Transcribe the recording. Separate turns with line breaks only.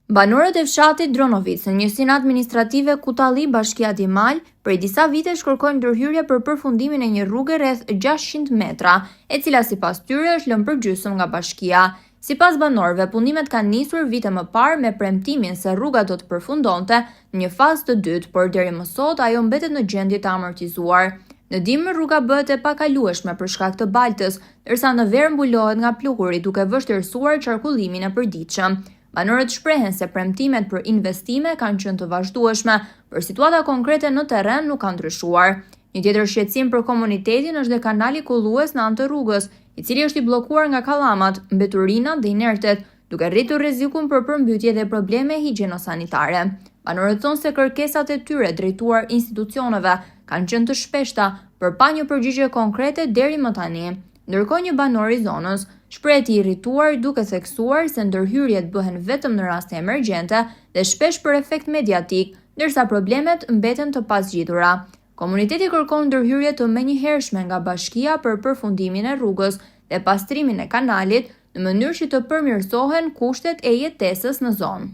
Banorët e fshatit Dronovic në njësinë administrative Kutalli, Bashkia Dimal, prej disa vitesh kërkojnë ndërhyrje për përfundimin e një rrugë rreth 600 metra, e cila sipas tyre është lënë përgjysmë nga bashkia. Sipas banorëve, pundimet kanë nisur vite më parë me premtimin se rruga do të përfundonte në një fazë të dytë, por deri më sot ajo mbetet në gjendje të amortizuar. Në dimër rruga bëhet e pakalueshme për shkak të baltës, ndërsa në verë mbulohet nga pluhuri duke vështirësuar qarkullimin e përditshëm. Banorët shprehen se premtimet për investime kanë qenë të vazhdueshme, por situata konkrete në terren nuk ka ndryshuar. Një tjetër shqetësim për komunitetin është dhe kanali kullues në anë të rrugës, i cili është i bllokuar nga kallamat, mbeturinat dhe inertet, duke rritur rrezikun për përmbytje dhe probleme higjieno-sanitare. Banorët thonë se kërkesat e tyre drejtuar institucioneve kanë qenë të shpeshta, por pa një përgjigje konkrete deri më tani. Ndërkohë një banor i zonës shpreh i irrituar duke theksuar se ndërhyrjet bëhen vetëm në raste emergjente dhe shpesh për efekt mediatik, ndërsa problemet mbeten të pasgjidhura. Komuniteti kërkon ndërhyrje të menjëhershme nga bashkia për përfundimin e rrugës dhe pastrimin e kanalit në mënyrë që të përmirësohen kushtet e jetesës në zonë.